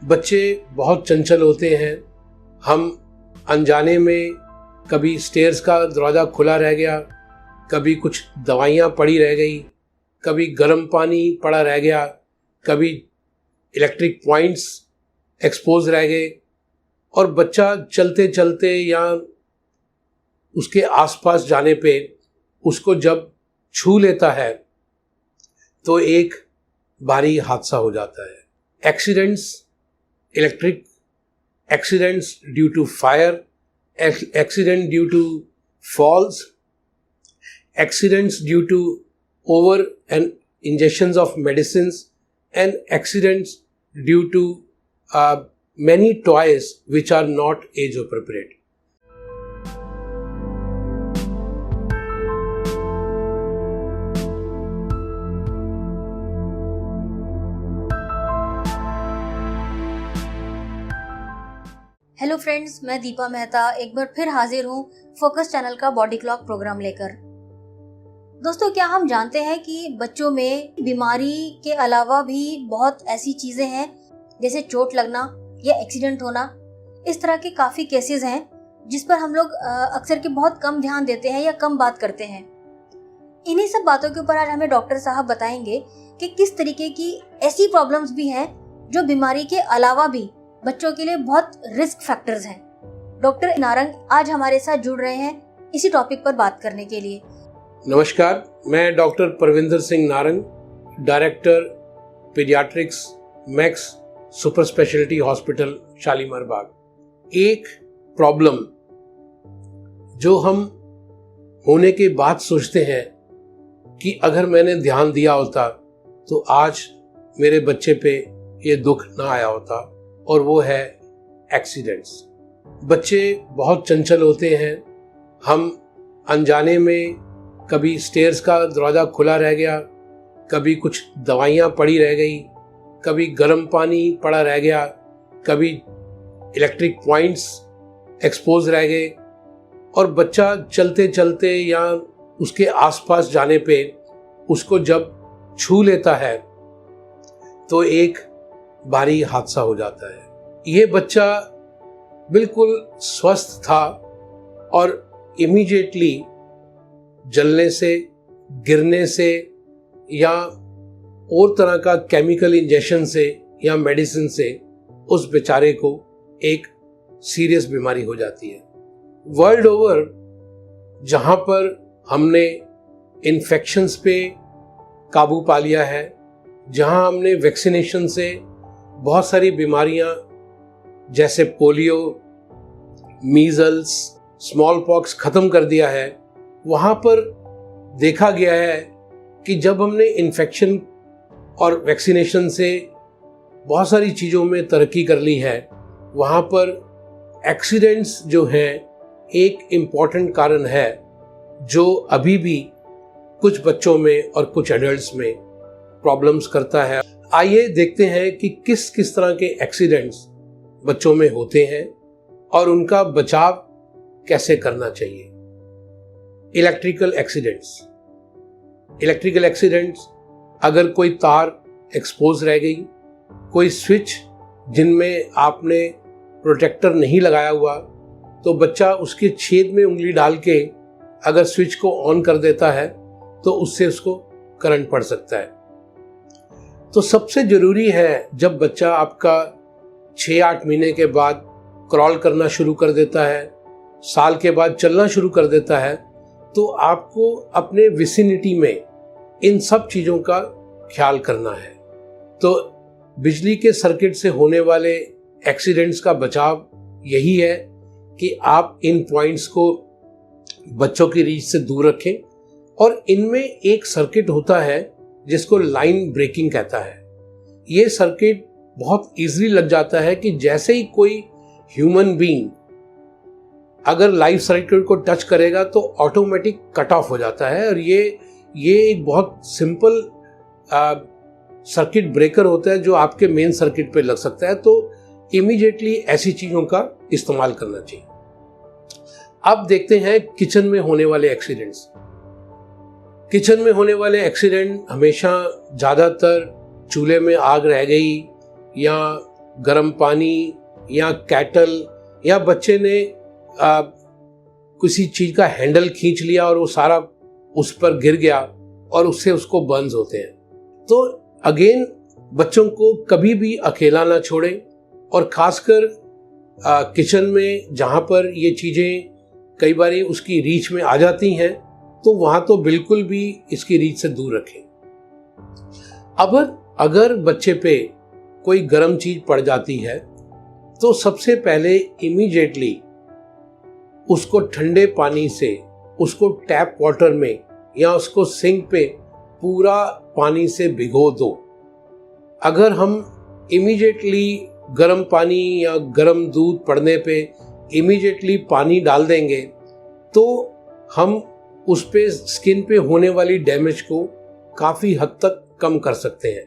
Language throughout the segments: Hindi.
बच्चे बहुत चंचल होते हैं। हम अनजाने में कभी स्टेयर्स का दरवाज़ा खुला रह गया, कभी कुछ दवाइयाँ पड़ी रह गई, कभी गर्म पानी पड़ा रह गया, कभी इलेक्ट्रिक पॉइंट्स एक्सपोज रह गए, और बच्चा चलते चलते या उसके आसपास जाने पे उसको जब छू लेता है तो एक भारी हादसा हो जाता है। Accidents, electric accidents due to fire, accident due to falls, accidents due to over and injections of medicines, and accidents due to many toys which are not age appropriate. Hello friends, मैं दीपा मेहता एक बार फिर हाजिर हूँ फोकस चैनल का बॉडी क्लॉक प्रोग्राम लेकर। दोस्तों, क्या हम जानते हैं कि बच्चों में बीमारी के अलावा भी बहुत ऐसी चीजें हैं जैसे चोट लगना या एक्सीडेंट होना। इस तरह के काफी केसेस हैं जिस पर हम लोग अक्सर के बहुत कम ध्यान देते हैं या कम बात करते हैं। इन्हीं सब बातों के ऊपर आज हमें डॉक्टर साहब बताएंगे कि किस तरीके की ऐसी प्रॉब्लम्स भी हैं जो बीमारी के अलावा भी बच्चों के लिए बहुत रिस्क फैक्टर्स हैं। डॉक्टर नारंग आज हमारे साथ जुड़ रहे हैं इसी टॉपिक पर बात करने के लिए। नमस्कार, मैं doctor Parvinder Singh Narang, director paediatrics Max Super Speciality Hospital Shalimar Bagh. एक प्रॉब्लम जो हम होने के बाद सोचते हैं कि अगर मैंने ध्यान दिया होता तो आज मेरे बच्चे पे ये दुख ना आया होता, और वो है एक्सीडेंट्स। बच्चे बहुत चंचल होते हैं। हम अनजाने में कभी स्टेयर्स का दरवाज़ा खुला रह गया, कभी कुछ दवाइयाँ पड़ी रह गई, कभी गर्म पानी पड़ा रह गया, कभी इलेक्ट्रिक पॉइंट्स एक्सपोज रह गए, और बच्चा चलते चलते या उसके आसपास जाने पे उसको जब छू लेता है तो एक भारी हादसा हो जाता है। ये बच्चा बिल्कुल स्वस्थ था और इमीडिएटली जलने से, गिरने से या और तरह का केमिकल इंजेक्शन से या मेडिसिन से उस बेचारे को एक सीरियस बीमारी हो जाती है। वर्ल्ड ओवर जहाँ पर हमने इन्फेक्शंस पे काबू पा लिया है, जहाँ हमने वैक्सीनेशन से बहुत सारी बीमारियां जैसे पोलियो, मीजल्स, स्मॉल पॉक्स खत्म कर दिया है, वहाँ पर देखा गया है कि जब हमने इन्फेक्शन और वैक्सीनेशन से बहुत सारी चीज़ों में तरक्की कर ली है, वहाँ पर एक्सीडेंट्स जो हैं एक इम्पॉर्टेंट कारण है जो अभी भी कुछ बच्चों में और कुछ एडल्ट्स में प्रॉब्लम्स करता है। आइए देखते हैं कि किस किस तरह के एक्सीडेंट्स बच्चों में होते हैं और उनका बचाव कैसे करना चाहिए। इलेक्ट्रिकल एक्सीडेंट्स, अगर कोई तार एक्सपोज रह गई, कोई स्विच जिनमें आपने प्रोटेक्टर नहीं लगाया हुआ, तो बच्चा उसके छेद में उंगली डाल के अगर स्विच को ऑन कर देता है तो उससे उसको करंट पड़ सकता है। तो सबसे ज़रूरी है, जब बच्चा आपका 6-8 महीने के बाद क्रॉल करना शुरू कर देता है, साल के बाद चलना शुरू कर देता है, तो आपको अपने विसिनिटी में इन सब चीज़ों का ख्याल करना है। तो बिजली के सर्किट से होने वाले एक्सीडेंट्स का बचाव यही है कि आप इन पॉइंट्स को बच्चों की रीच से दूर रखें, और इनमें एक सर्किट होता है जिसको लाइन ब्रेकिंग कहता है। ये सर्किट बहुत इजीली लग जाता है कि जैसे ही कोई ह्यूमन बीइंग अगर लाइफ सर्किट को टच करेगा तो ऑटोमेटिक कट ऑफ हो जाता है, और ये एक बहुत सिंपल सर्किट ब्रेकर होता है जो आपके मेन सर्किट पे लग सकता है। तो इमीडिएटली ऐसी चीज़ों का इस्तेमाल करना चाहिए। अब देखते हैं किचन में होने वाले एक्सीडेंट्स। किचन में होने वाले एक्सीडेंट हमेशा ज़्यादातर चूल्हे में आग रह गई या गर्म पानी या कैटल, या बच्चे ने किसी चीज का हैंडल खींच लिया और वो सारा उस पर गिर गया और उससे उसको बर्न्स होते हैं। तो अगेन बच्चों को कभी भी अकेला ना छोड़ें, और खासकर किचन में जहाँ पर ये चीज़ें कई बार उसकी रीच में आ जाती हैं, तो वहाँ तो बिल्कुल भी इसकी रीच से दूर रखें। अब अगर बच्चे पे कोई गर्म चीज पड़ जाती है तो सबसे पहले इमीडिएटली उसको ठंडे पानी से, उसको टैप वाटर में या उसको सिंक पे पूरा पानी से भिगो दो। अगर हम इमीडिएटली गर्म पानी या गर्म दूध पड़ने पे इमीडिएटली पानी डाल देंगे तो हम उस पे स्किन पे होने वाली डैमेज को काफ़ी हद तक कम कर सकते हैं।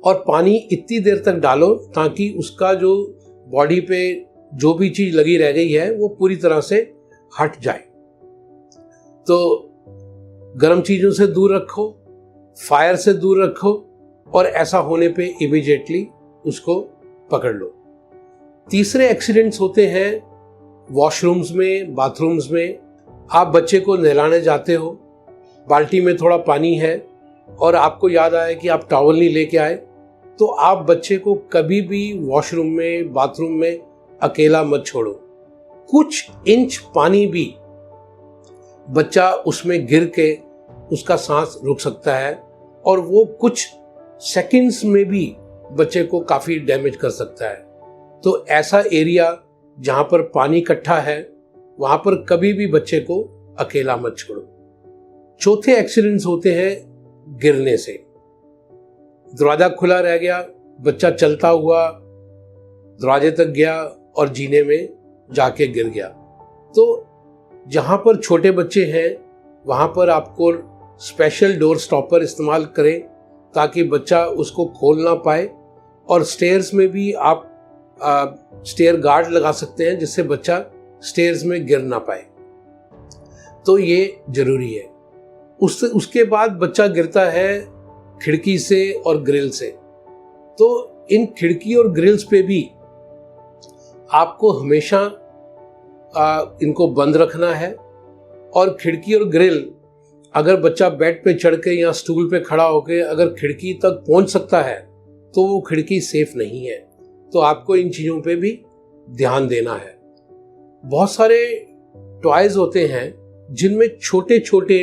और पानी इतनी देर तक डालो ताकि उसका जो बॉडी पे जो भी चीज़ लगी रह गई है वो पूरी तरह से हट जाए। तो गर्म चीज़ों से दूर रखो, फायर से दूर रखो, और ऐसा होने पे इमीडिएटली उसको पकड़ लो। तीसरे एक्सीडेंट्स होते हैं वॉशरूम्स में, बाथरूम्स में। आप बच्चे को नहलाने जाते हो, बाल्टी में थोड़ा पानी है और आपको याद आया कि आप टॉवल नहीं लेके आए, तो आप बच्चे को कभी भी वॉशरूम में, बाथरूम में अकेला मत छोड़ो। कुछ इंच पानी भी बच्चा उसमें गिर के उसका सांस रुक सकता है और वो कुछ सेकंड्स में भी बच्चे को काफी डैमेज कर सकता है। तो ऐसा एरिया जहां पर पानी इकट्ठा है वहां पर कभी भी बच्चे को अकेला मत छोड़ो। चौथे एक्सीडेंट्स होते हैं गिरने से। दरवाजा खुला रह गया, बच्चा चलता हुआ दरवाजे तक गया और जीने में जाके गिर गया। तो जहां पर छोटे बच्चे हैं वहां पर आपको स्पेशल डोर स्टॉपर इस्तेमाल करें ताकि बच्चा उसको खोल ना पाए। और स्टेयर्स में भी आप स्टेयर गार्ड लगा सकते हैं जिससे बच्चा स्टेयर्स में गिर ना पाए। तो ये जरूरी है। उसके बाद बच्चा गिरता है खिड़की से और ग्रिल से। तो इन खिड़की और ग्रिल्स पे भी आपको हमेशा इनको बंद रखना है। और खिड़की और ग्रिल, अगर बच्चा बेड पे चढ़ के या स्टूल पे खड़ा होकर अगर खिड़की तक पहुंच सकता है तो वो खिड़की सेफ नहीं है। तो आपको इन चीज़ों पे भी ध्यान देना है। बहुत सारे टॉयज होते हैं जिनमें छोटे छोटे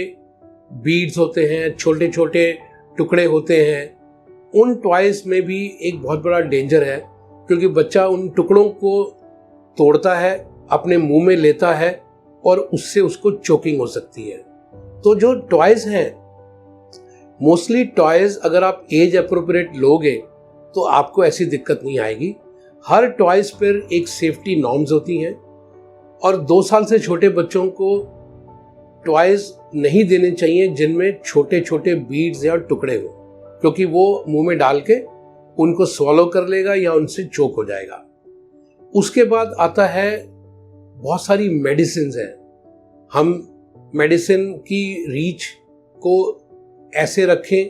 बीड्स होते हैं, छोटे छोटे टुकड़े होते हैं। उन टॉयज में भी एक बहुत बड़ा डेंजर है क्योंकि बच्चा उन टुकड़ों को तोड़ता है, अपने मुंह में लेता है और उससे उसको चोकिंग हो सकती है। तो जो टॉयज हैं, मोस्टली टॉयज अगर आप एज अप्रोप्रिएट लोगे तो आपको ऐसी दिक्कत नहीं आएगी। हर टॉयज पर एक सेफ्टी नॉर्म्स होती हैं और 2 साल से छोटे बच्चों को टॉयज नहीं देने चाहिए जिनमें छोटे छोटे बीड्स या टुकड़े हो, क्योंकि वो मुंह में डाल के उनको स्वॉलो कर लेगा या उनसे चोक हो जाएगा। उसके बाद आता है बहुत सारी मेडिसिन हैं। हम मेडिसिन की रीच को ऐसे रखें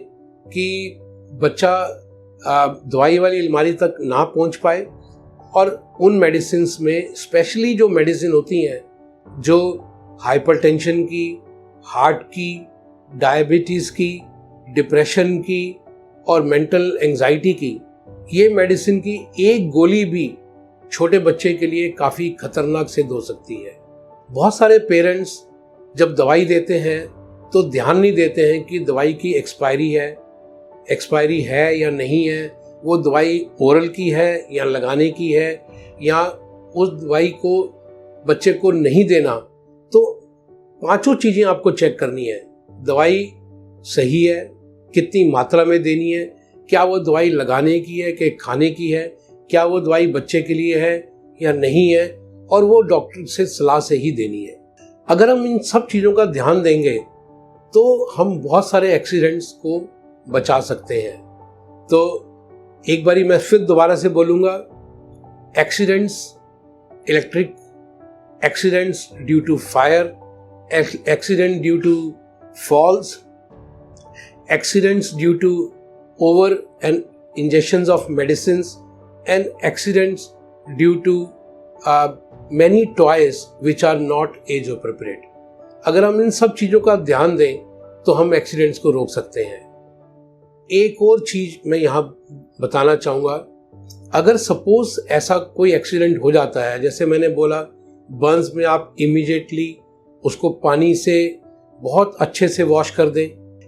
कि बच्चा दवाई वाली अलमारी तक ना पहुंच पाए। और उन मेडिसिन में स्पेशली जो मेडिसिन होती हैं जो हाइपरटेंशन की, हार्ट की, डायबिटीज़ की, डिप्रेशन की और मेंटल एंजाइटी की, ये मेडिसिन की एक गोली भी छोटे बच्चे के लिए काफ़ी खतरनाक सिद्ध हो सकती है। बहुत सारे पेरेंट्स जब दवाई देते हैं तो ध्यान नहीं देते हैं कि दवाई की एक्सपायरी है या नहीं है, वो दवाई ओरल की है या लगाने की है, या उस दवाई को बच्चे को नहीं देना। तो 5 चीज़ें आपको चेक करनी है। दवाई सही है, कितनी मात्रा में देनी है, क्या वो दवाई लगाने की है कि खाने की है, क्या वो दवाई बच्चे के लिए है या नहीं है, और वो डॉक्टर से सलाह से ही देनी है। अगर हम इन सब चीज़ों का ध्यान देंगे तो हम बहुत सारे एक्सीडेंट्स को बचा सकते हैं। तो एक बारी मैं फिर दोबारा से बोलूँगा, accidents, electric accidents due to fire, accident due to falls, accidents due to over and injections of medicines, and accidents due to many toys which are not age appropriate. अगर हम इन सब चीज़ों का ध्यान दें तो हम एक्सीडेंट्स को रोक सकते हैं। एक और चीज़ मैं यहाँ बताना चाहूँगा, अगर सपोज ऐसा कोई एक्सीडेंट हो जाता है, जैसे मैंने बोला बर्न्स में आप इमीडिएटली उसको पानी से बहुत अच्छे से वॉश कर दें।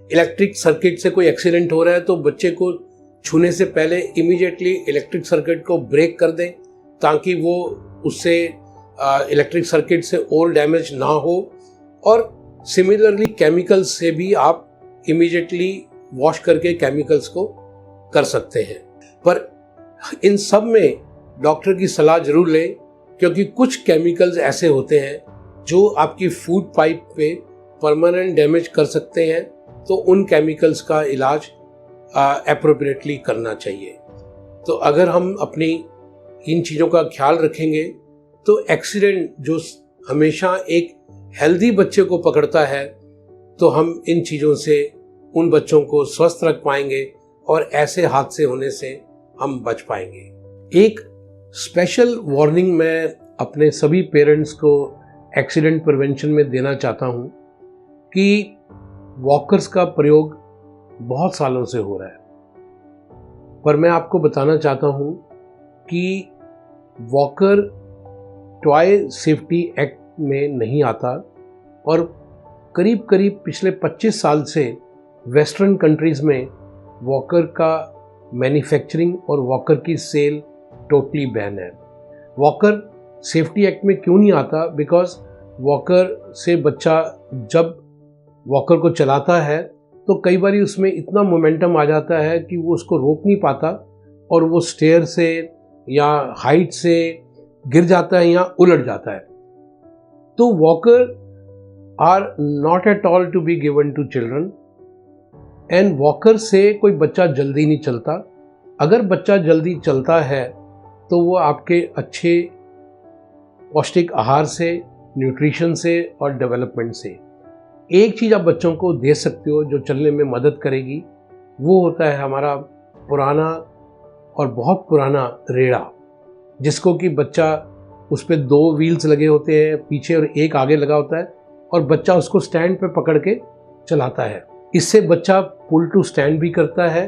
इलेक्ट्रिक सर्किट से कोई एक्सीडेंट हो रहा है तो बच्चे को छूने से पहले इमीडिएटली इलेक्ट्रिक सर्किट को ब्रेक कर दें ताकि वो उससे इलेक्ट्रिक सर्किट से और डैमेज ना हो। और सिमिलरली केमिकल्स से भी आप इमीडिएटली वॉश करके केमिकल्स को कर सकते हैं। पर इन सब में डॉक्टर की सलाह जरूर लें, क्योंकि कुछ केमिकल्स ऐसे होते हैं जो आपकी फूड पाइप पे परमानेंट डैमेज कर सकते हैं, तो उन केमिकल्स का इलाज एप्रोप्रिएटली करना चाहिए। तो अगर हम अपनी इन चीज़ों का ख्याल रखेंगे तो एक्सीडेंट जो हमेशा एक हेल्दी बच्चे को पकड़ता है, तो हम इन चीज़ों से उन बच्चों को स्वस्थ रख पाएंगे और ऐसे हादसे होने से हम बच पाएंगे। एक स्पेशल वार्निंग मैं अपने सभी पेरेंट्स को एक्सीडेंट प्रिवेंशन में देना चाहता हूँ कि वॉकर्स का प्रयोग बहुत सालों से हो रहा है, पर मैं आपको बताना चाहता हूँ कि वॉकर टॉय सेफ्टी एक्ट में नहीं आता और करीब करीब पिछले 25 साल से वेस्टर्न कंट्रीज़ में वॉकर का मैन्युफैक्चरिंग और वॉकर की सेल टोटली बैन है। वॉकर सेफ्टी एक्ट में क्यों नहीं आता? बिकॉज वॉकर से बच्चा जब वॉकर को चलाता है तो कई बार उसमें इतना मोमेंटम आ जाता है कि वो उसको रोक नहीं पाता और वो स्टेयर से या हाइट से गिर जाता है या उलट जाता है। तो walker are not at all to be given to children, and walker से कोई बच्चा जल्दी नहीं चलता। अगर बच्चा जल्दी चलता है तो वो आपके अच्छे पौष्टिक आहार से, न्यूट्रिशन से और डेवलपमेंट से। एक चीज़ आप बच्चों को दे सकते हो जो चलने में मदद करेगी, वो होता है हमारा पुराना और बहुत पुराना रेड़ा, जिसको कि बच्चा उस पर 2 व्हील्स लगे होते हैं पीछे और एक आगे लगा होता है और बच्चा उसको स्टैंड पे पकड़ के चलाता है। इससे बच्चा पुल टू स्टैंड भी करता है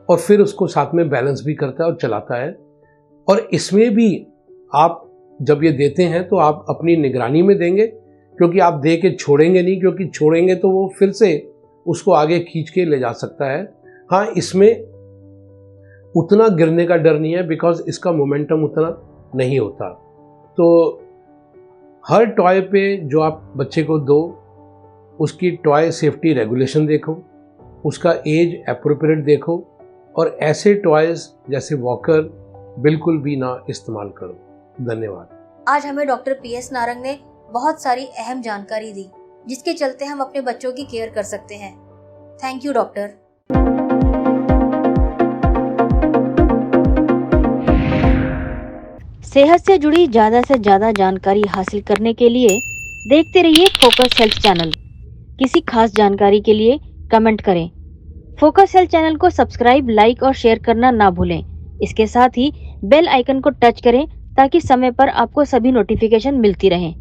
और फिर उसको साथ में बैलेंस भी करता है और चलाता है। और इसमें भी आप जब ये देते हैं तो आप अपनी निगरानी में देंगे, क्योंकि आप दे के छोड़ेंगे नहीं, क्योंकि छोड़ेंगे तो वो फिर से उसको आगे खींच के ले जा सकता है। हाँ, इसमें उतना गिरने का डर नहीं है बिकॉज इसका मोमेंटम उतना नहीं होता। तो हर टॉय पे जो आप बच्चे को दो उसकी टॉय सेफ्टी रेगुलेशन देखो, उसका एज एप्रोप्रिएट देखो और ऐसे टॉयज जैसे वॉकर बिल्कुल भी ना इस्तेमाल करो। धन्यवाद। आज हमें डॉक्टर PS नारंग ने बहुत सारी अहम जानकारी दी, जिसके चलते हम अपने बच्चों की केयर कर सकते हैं। Thank you doctor. सेहत से जुड़ी ज्यादा से ज्यादा जानकारी हासिल करने के लिए देखते रहिए फोकस हेल्थ चैनल। किसी खास जानकारी के लिए कमेंट करें। फोकस हेल्थ चैनल को सब्सक्राइब, लाइक और शेयर करना ना भूलें। इसके साथ ही बेल आइकन को टच करें ताकि समय पर आपको सभी नोटिफिकेशन मिलती रहें।